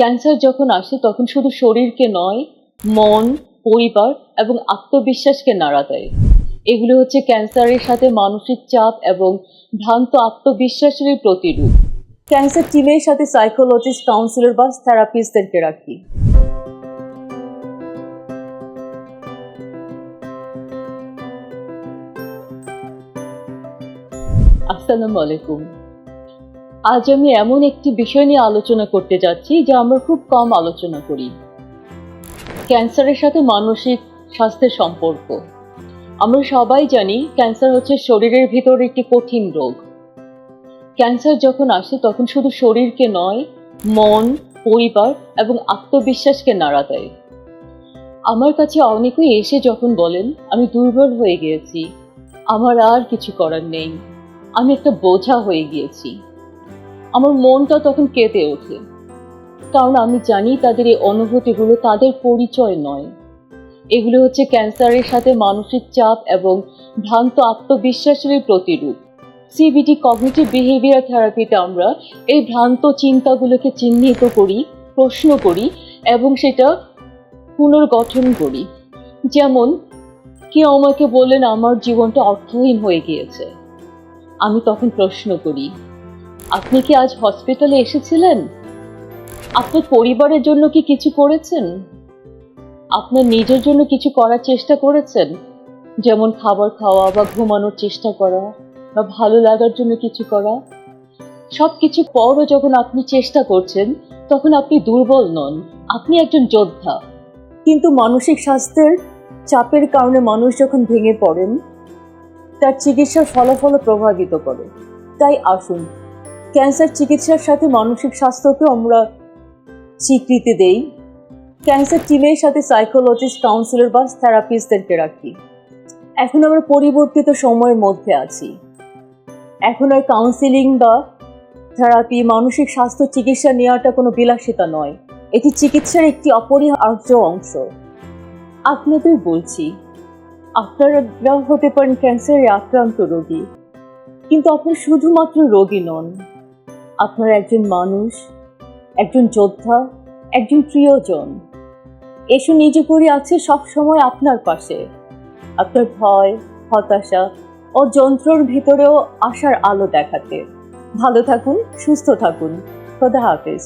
Cancer যখন আসে তখন শুধু শরীরকে নয়, মন, পরিবার এবং আত্মবিশ্বাসকে নাড়া দেয়। এগুলো হচ্ছে ক্যান্সারের সাথে মানসিক চাপ এবং ভ্রান্ত আত্মবিশ্বাসেরই প্রতিরূপ। ক্যান্সার টিমের সাথে সাইকোলজিস্ট, কাউন্সিলর বা থেরাপিস্টদেরকে রাখি। আসসালামু আলাইকুম। আজ আমি এমন একটি বিষয় নিয়ে আলোচনা করতে যাচ্ছি যা আমরা খুব কম আলোচনা করি। ক্যান্সারের সাথে মানসিক স্বাস্থ্যের সম্পর্ক। আমরা সবাই জানি ক্যান্সার হচ্ছে শরীরের ভিতর একটি কঠিন রোগ। ক্যান্সার যখন আসে তখন শুধু শরীরকে নয়, মন, পরিবার এবং আত্মবিশ্বাসকে নাড়া দেয়। আমার কাছে অনেকেই এসে যখন বলেন আমি দুর্বল হয়ে গিয়েছি, আমার আর কিছু করার নেই, আমি একটা বোঝা হয়ে গিয়েছি, আমার মনটা তখন কেঁদে ওঠে। কারণ আমি জানি তাদের এই অনুভূতিগুলো তাদের পরিচয় নয়, এগুলো হচ্ছে ক্যান্সারের সাথে মানসিক চাপ এবং ভ্রান্ত আত্মবিশ্বাসের প্রতিরূপ। সিবিটি, কগনিটিভ বিহেভিয়ার থেরাপিতে আমরা এই ভ্রান্ত চিন্তাগুলোকে চিহ্নিত করি, প্রশ্ন করি এবং সেটা পুনর্গঠন করি। যেমন কেউ আমাকে বললেন আমার জীবনটা অর্থহীন হয়ে গিয়েছে, আমি তখন প্রশ্ন করি, আপনি কি আজ হসপিটালে এসেছিলেন? আপনার পরিবারের জন্য কি কিছু করেছেন? আপনার নিজের জন্য কিছু করার চেষ্টা করেছেন? যেমন খাবার খাওয়া বা ঘুমানোর চেষ্টা করা বা ভালো লাগার জন্য কিছু করা। সবকিছু পরও যখন আপনি চেষ্টা করছেন তখন আপনি দুর্বল নন, আপনি একজন যোদ্ধা। কিন্তু মানসিক স্বাস্থ্যের চাপের কারণে মানুষ যখন ভেঙে পড়েন তার চিকিৎসার ফলাফল প্রভাবিত করে। তাই আসুন ক্যান্সার চিকিৎসার সাথে মানসিক স্বাস্থ্যকে আমরা স্বীকৃতি দেই। ক্যান্সার টিমের সাথে সাইকোলজিস্ট, কাউন্সিলর বা থেরাপিস্টদেরকে রাখি। এখন আমরা পরিবর্তিত সময়ের মধ্যে আছি। এখন আর কাউন্সিলিং বা থেরাপি, মানসিক স্বাস্থ্য চিকিৎসা নেওয়াটা কোনো বিলাসিতা নয়, এটি চিকিৎসার একটি অপরিহার্য অংশ। আপনাদের বলছি, আপনারা হতে পারেন ক্যান্সারে আক্রান্ত রোগী, কিন্তু আপনি শুধুমাত্র রোগী নন, আপনারা একজন মানুষ, একজন যোদ্ধা, একজন প্রিয়জন। এসো নিজে করে আছে সবসময় আপনার পাশে। আপনার ভয়, হতাশা ও যন্ত্রর ভিতরেও আশার আলো দেখাতে। ভালো থাকুন, সুস্থ থাকুন। খোদা হাফেজ।